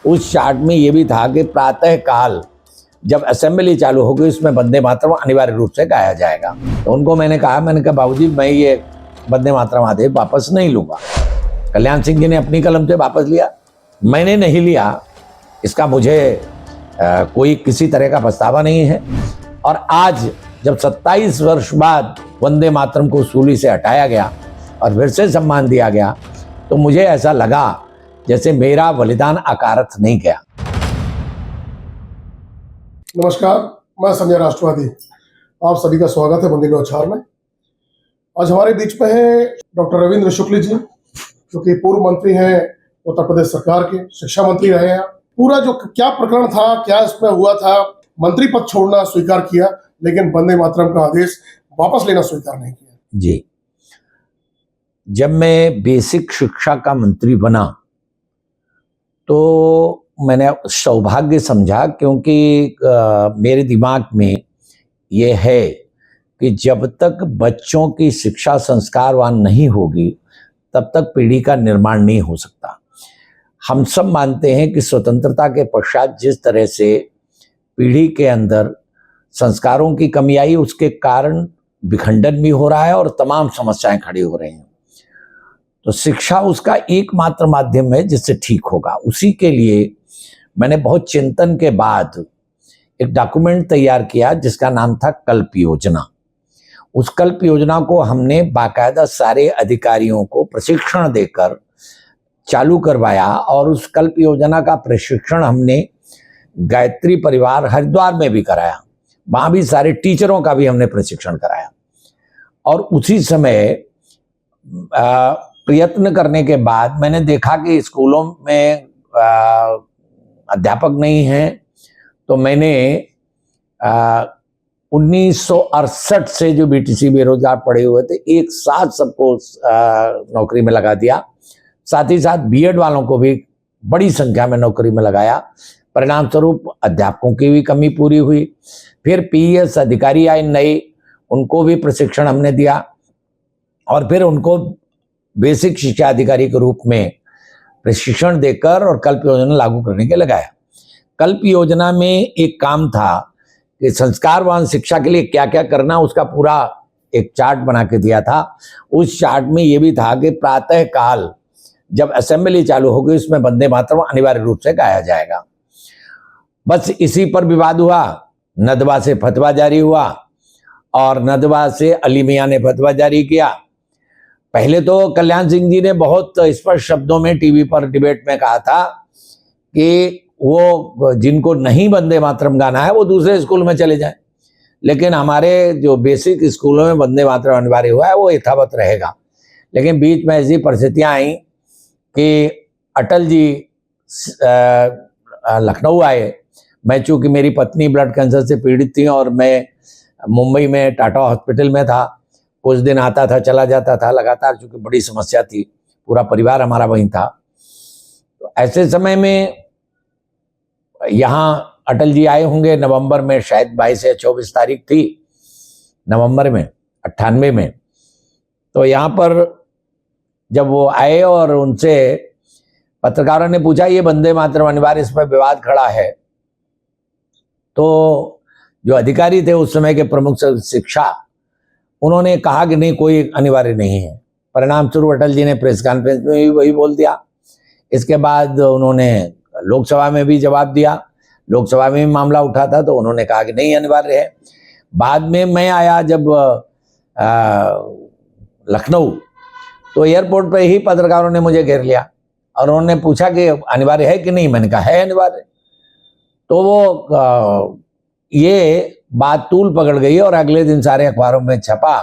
उस चार्ट में ये भी था कि प्रातः काल जब असेंबली चालू होगी उसमें वंदे मातरम अनिवार्य रूप से गाया जाएगा। तो उनको मैंने कहा बाबूजी मैं ये वंदे मातरम आदेश वापस नहीं लूंगा। कल्याण सिंह जी ने अपनी कलम से वापस लिया, मैंने नहीं लिया। इसका मुझे कोई किसी तरह का पछतावा नहीं है। और आज जब 27 वर्ष बाद वंदे मातरम को सूली से हटाया गया और फिर से सम्मान दिया गया तो मुझे ऐसा लगा जैसे मेरा बलिदान अकारथ नहीं गया। नमस्कार, मैं संजय राष्ट्रवादी, आप सभी का स्वागत है बंदी न्यौछार में। आज हमारे बीच में है डॉक्टर रविंद्र शुक्ल जी, जो कि पूर्व मंत्री हैं उत्तर प्रदेश सरकार के, शिक्षा मंत्री रहे हैं। पूरा जो क्या प्रकरण था, क्या इसमें हुआ था, मंत्री पद छोड़ना स्वीकार किया लेकिन वंदे मातरम का आदेश वापस लेना स्वीकार नहीं किया। जी, जब मैं बेसिक शिक्षा का मंत्री बना तो मैंने सौभाग्य समझा, क्योंकि मेरे दिमाग में ये है कि जब तक बच्चों की शिक्षा संस्कारवान नहीं होगी तब तक पीढ़ी का निर्माण नहीं हो सकता। हम सब मानते हैं कि स्वतंत्रता के पश्चात जिस तरह से पीढ़ी के अंदर संस्कारों की कमी आई, उसके कारण विखंडन भी हो रहा है और तमाम समस्याएं खड़ी हो रही हैं। तो शिक्षा उसका एकमात्र माध्यम है जिससे ठीक होगा। उसी के लिए मैंने बहुत चिंतन के बाद एक डॉक्यूमेंट तैयार किया जिसका नाम था कल्प योजना। उस कल्प योजना को हमने बाकायदा सारे अधिकारियों को प्रशिक्षण देकर चालू करवाया और उस कल्प योजना का प्रशिक्षण हमने गायत्री परिवार हरिद्वार में भी कराया। वहाँ भी सारे टीचरों का भी हमने प्रशिक्षण कराया। और उसी समय प्रयत्न करने के बाद मैंने देखा कि स्कूलों में अध्यापक नहीं हैं, तो मैंने 1968 से जो बीटीसी बेरोजगार पड़े हुए थे एक साथ सबको नौकरी में लगा दिया। साथ ही साथ बीएड वालों को भी बड़ी संख्या में नौकरी में लगाया। परिणाम स्वरूप अध्यापकों की भी कमी पूरी हुई। फिर पीएस अधिकारी आए नए, उनको भी प्रशिक्षण हमने दिया और फिर उनको बेसिक शिक्षा अधिकारी के रूप में प्रशिक्षण देकर और कल्प योजना लागू करने के लगाया। कल्प योजना में एक काम था कि संस्कारवान शिक्षा के लिए क्या क्या करना, उसका पूरा एक चार्ट बना के दिया था। उस चार्ट में ये भी था कि प्रातः काल जब असेंबली चालू होगी उसमें वंदे मातरम अनिवार्य रूप से गाया जाएगा। बस इसी पर विवाद हुआ। नदवा से फतवा जारी हुआ और नदवा से अली मियां ने फतवा जारी किया। पहले तो कल्याण सिंह जी ने बहुत स्पष्ट शब्दों में टीवी पर डिबेट में कहा था कि वो जिनको नहीं वंदे मातरम गाना है वो दूसरे स्कूल में चले जाएं, लेकिन हमारे जो बेसिक स्कूलों में वंदे मातरम अनिवार्य हुआ है वो यथावत रहेगा। लेकिन बीच में ऐसी परिस्थितियां आई कि अटल जी लखनऊ आए। मैं चूँकि मेरी पत्नी ब्लड कैंसर से पीड़ित थी और मैं मुंबई में टाटा हॉस्पिटल में था, कुछ दिन आता था चला जाता था लगातार, चूँकि बड़ी समस्या थी, पूरा परिवार हमारा वहीं था। तो ऐसे समय में यहाँ अटल जी आए होंगे नवंबर में, शायद 22 या 24 तारीख थी नवंबर में 98 में। तो यहाँ पर जब वो आए और उनसे पत्रकारों ने पूछा ये वंदे मातरम अनिवार्य, इस पर विवाद खड़ा है, तो जो अधिकारी थे उस समय के प्रमुख शिक्षा, उन्होंने कहा कि नहीं कोई अनिवार्य नहीं है। परिणाम स्वरूप अटल जी ने प्रेस कॉन्फ्रेंस में भी वही बोल दिया। इसके बाद उन्होंने लोकसभा में भी जवाब दिया, लोकसभा में भी मामला उठा था तो उन्होंने कहा कि नहीं अनिवार्य है। बाद में मैं आया जब लखनऊ, तो एयरपोर्ट पे ही पत्रकारों ने मुझे घेर लिया और उन्होंने पूछा कि अनिवार्य है कि नहीं। मैंने कहा है अनिवार्य। तो वो ये बात तूल पकड़ गई और अगले दिन सारे अखबारों में छपा,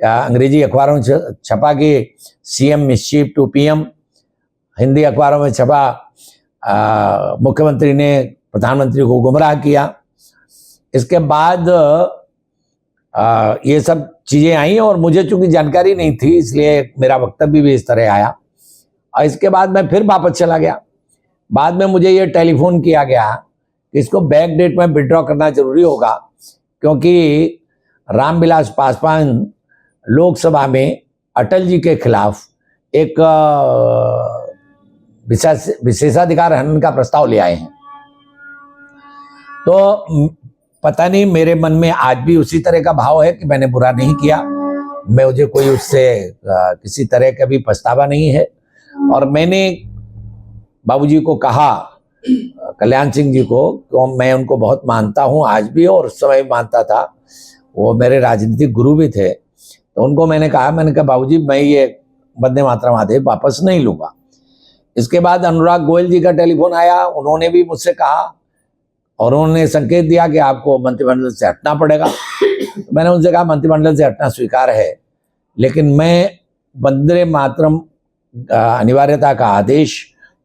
अंग्रेजी अखबारों में छपा कि CM mischief to PM, Hindi अखबारों में छपा मुख्यमंत्री ने प्रधानमंत्री को गुमराह किया। इसके बाद ये सब चीज़ें आई और मुझे चूंकि जानकारी नहीं थी इसलिए मेरा वक्तव्य भी इस तरह आया। और इसके बाद मैं फिर वापस चला गया। बाद में मुझे ये टेलीफोन किया गया कि इसको बैक डेट में विड्रॉ करना जरूरी होगा, क्योंकि रामविलास पासवान लोकसभा में अटल जी के खिलाफ एक विशेषाधिकार हनन का प्रस्ताव ले आए हैं। तो पता नहीं मेरे मन में आज भी उसी तरह का भाव है कि मैंने बुरा नहीं किया, मुझे कोई उससे किसी तरह का भी पछतावा नहीं है। और मैंने बाबूजी को कहा, कल्याण सिंह जी को, तो मैं उनको बहुत मानता हूं आज भी और उस समय मानता था, वो मेरे राजनीतिक गुरु भी थे। तो उनको मैंने कहा बाबूजी मैं ये वंदे मातरम आदेश वापस नहीं लूंगा। इसके बाद अनुराग गोयल जी का टेलीफोन आया, उन्होंने भी मुझसे कहा और उन्होंने संकेत दिया कि आपको मंत्रिमंडल से हटना पड़ेगा। तो मैंने उनसे कहा मंत्रिमंडल से हटना स्वीकार है, लेकिन मैं वंदे मातरम अनिवार्यता का आदेश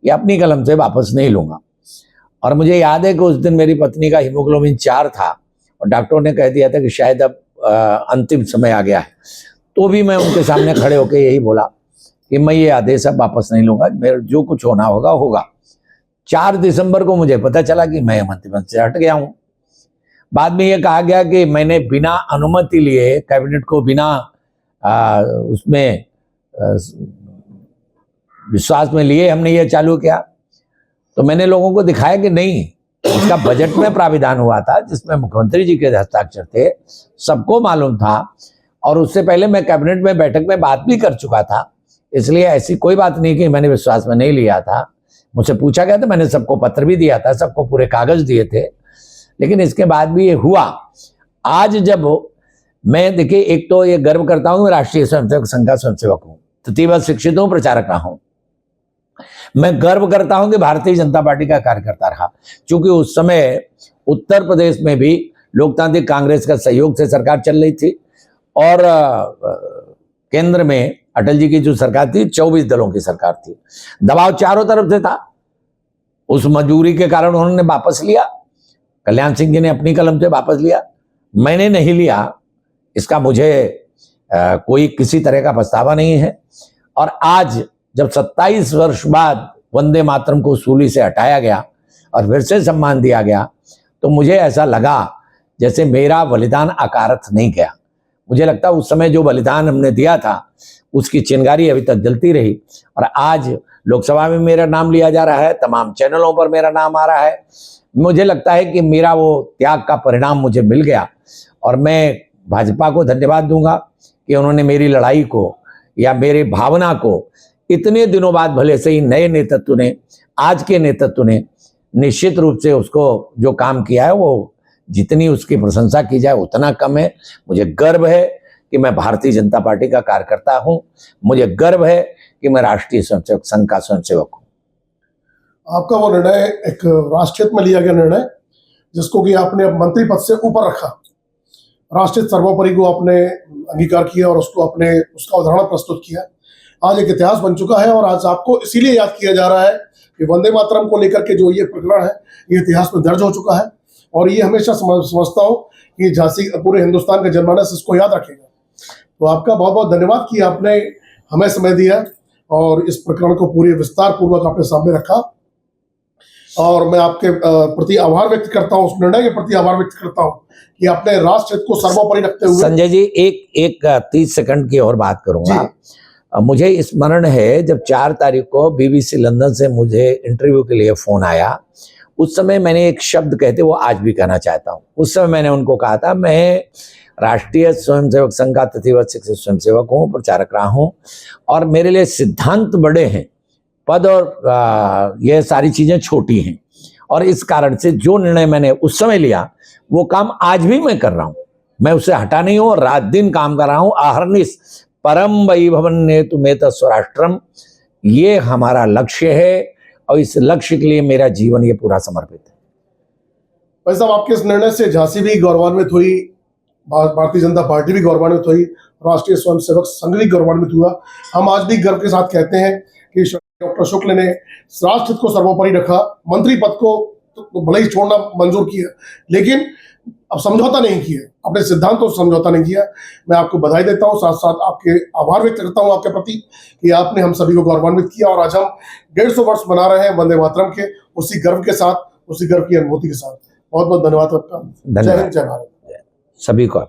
ये अपनी कलम से वापस नहीं लूंगा। और मुझे याद है कि उस दिन मेरी पत्नी का हीमोग्लोबिन 4 था और डॉक्टरों ने कह दिया था कि शायद अब अंतिम समय आ गया है। तो भी मैं उनके सामने खड़े होकर यही बोला कि मैं ये आदेश अब वापस नहीं लूंगा, मेरा जो कुछ होना होगा होगा। 4 दिसंबर को मुझे पता चला कि मैं मंत्रिमंडल से हट गया हूं। बाद में ये कहा गया कि मैंने बिना अनुमति लिए, कैबिनेट को बिना उसमें विश्वास में लिए हमने ये चालू किया। तो मैंने लोगों को दिखाया कि नहीं, इसका बजट में प्राविधान हुआ था जिसमें मुख्यमंत्री जी के हस्ताक्षर थे, सबको मालूम था। और उससे पहले मैं कैबिनेट में बैठक में बात भी कर चुका था, इसलिए ऐसी कोई बात नहीं कि मैंने विश्वास में नहीं लिया था। मुझसे पूछा गया था, मैंने सबको पत्र भी दिया था, सबको पूरे कागज दिए थे, लेकिन इसके बाद भी ये हुआ। आज जब मैं देखिए, एक तो ये गर्व करता हूं, राष्ट्रीय स्वयंसेवक संघ का स्वयंसेवक हूं, तृतीयवाद शिक्षित हूं, प्रचारक रहा हूं। मैं गर्व करता हूं कि भारतीय जनता पार्टी का कार्यकर्ता रहा, क्योंकि उस समय उत्तर प्रदेश में भी लोकतांत्रिक कांग्रेस का सहयोग से सरकार चल रही थी और केंद्र में अटल जी की जो सरकार थी 24 दलों की सरकार थी, दबाव चारों तरफ से था। उस मजबूरी के कारण उन्होंने वापस लिया, कल्याण सिंह जी ने अपनी कलम से वापस लिया, मैंने नहीं लिया। इसका मुझे कोई किसी तरह का पछतावा नहीं है। और आज जब 27 वर्ष बाद वंदे मातरम को सूली से हटाया गया और फिर से सम्मान दिया गया, तो मुझे ऐसा लगा जैसे मेरा बलिदान अकारथ नहीं गया। मुझे लगता उस समय जो बलिदान हमने दिया था उसकी चिंगारी अभी तक जलती रही। और आज लोकसभा में मेरा नाम लिया जा रहा है, तमाम चैनलों पर मेरा नाम आ रहा है। मुझे लगता है कि मेरा वो त्याग का परिणाम मुझे मिल गया। और मैं भाजपा को धन्यवाद दूंगा कि उन्होंने मेरी लड़ाई को या मेरे भावना को इतने दिनों बाद भले से ही नए नेतृत्व ने, आज के नेतृत्व ने निश्चित रूप से उसको जो काम किया है वो जितनी उसकी प्रशंसा की जाए उतना कम है। मुझे गर्व है कि मैं भारतीय जनता पार्टी का कार्यकर्ता हूं, मुझे गर्व है कि मैं राष्ट्रीय स्वयंसेवक संघ का स्वयंसेवक हूं। आपका वो निर्णय एक राष्ट्रीय हित में लिया गया निर्णय, जिसको कि आपने मंत्री पद से ऊपर रखा, राष्ट्रीय सर्वोपरि को आपने अंगीकार किया और उसको आपने उसका उदाहरण प्रस्तुत किया। आज एक इतिहास बन चुका है और आज आपको इसीलिए याद किया जा रहा है कि वंदे मातरम को लेकर के जो ये प्रकरण है ये इतिहास में दर्ज हो चुका है। और ये हमेशा समझता हूँ कि झांसी पूरे हिंदुस्तान का जनमानस इसको याद रखेगा। तो आपका बहुत बहुत धन्यवाद कि आपने हमें समय दिया और इस प्रकरण को पूरे विस्तार पूर्वक अपने सामने रखा। और मैं आपके प्रति आभार व्यक्त करता हूँ, उस निर्णय के प्रति आभार व्यक्त करता हूँ कि आपने राष्ट्र हित को सर्वोपरि रखते हुए। संजय जी एक 30 सेकंड की और बात करूंगा। मुझे स्मरण है जब 4 तारीख को BBC लंदन से मुझे इंटरव्यू के लिए फोन आया, उस समय मैंने एक शब्द कहते वो आज भी कहना चाहता हूँ। उस समय मैंने उनको कहा था मैं राष्ट्रीय स्वयंसेवक संघ का तृतीयवाद शिक्षित स्वयंसेवक हूँ, प्रचारक रहा हूँ और मेरे लिए सिद्धांत बड़े हैं, पद और ये सारी चीजें छोटी हैं। और इस कारण से जो निर्णय मैंने उस समय लिया वो काम आज भी मैं कर रहा हूँ, मैं उससे हटा नहीं हूँ, रात दिन काम कर रहा हूँ। अहर्निश परम वैभवन्नेतु मेत स्वराष्ट्रम, ये हमारा लक्ष्य है और इस लक्ष्य के लिए मेरा जीवन ये पूरा समर्पित है। भाई साहब, आपके इस निर्णय से झांसी भी गौरवान्वित हुई, भारतीय जनता पार्टी भी गौरवान्वित हुई, राष्ट्रीय स्वयंसेवक संघ भी गौरवान्वित हुआ। हम आज भी गर्व के साथ कहते हैं कि डॉक्टर शुक्ल ने राष्ट्र हित को सर्वोपरि रखा, मंत्री पद को तो भले ही छोड़ना मंजूर किया लेकिन अब समझौता नहीं किया, अपने सिद्धांतों से समझौता नहीं किया। मैं आपको बधाई देता हूं, साथ साथ आपके आभार व्यक्त करता हूं आपके प्रति कि आपने हम सभी को गौरवान्वित किया। और आज हम 150 वर्ष मना रहे हैं वंदे मातरम के, उसी गर्व के साथ, उसी गर्व की अनुभूति के साथ। बहुत बहुत धन्यवाद आपका। जय हिंद, जय भारत सभी को।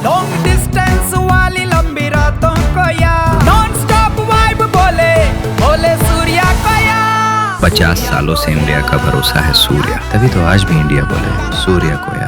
लॉन्ग डिस्टेंस वाली लंबी रातों को या नॉन स्टॉप वाइब बोले 50 सालों से इंडिया का भरोसा है सूर्या, तभी तो आज भी इंडिया बोले सूर्या को यार।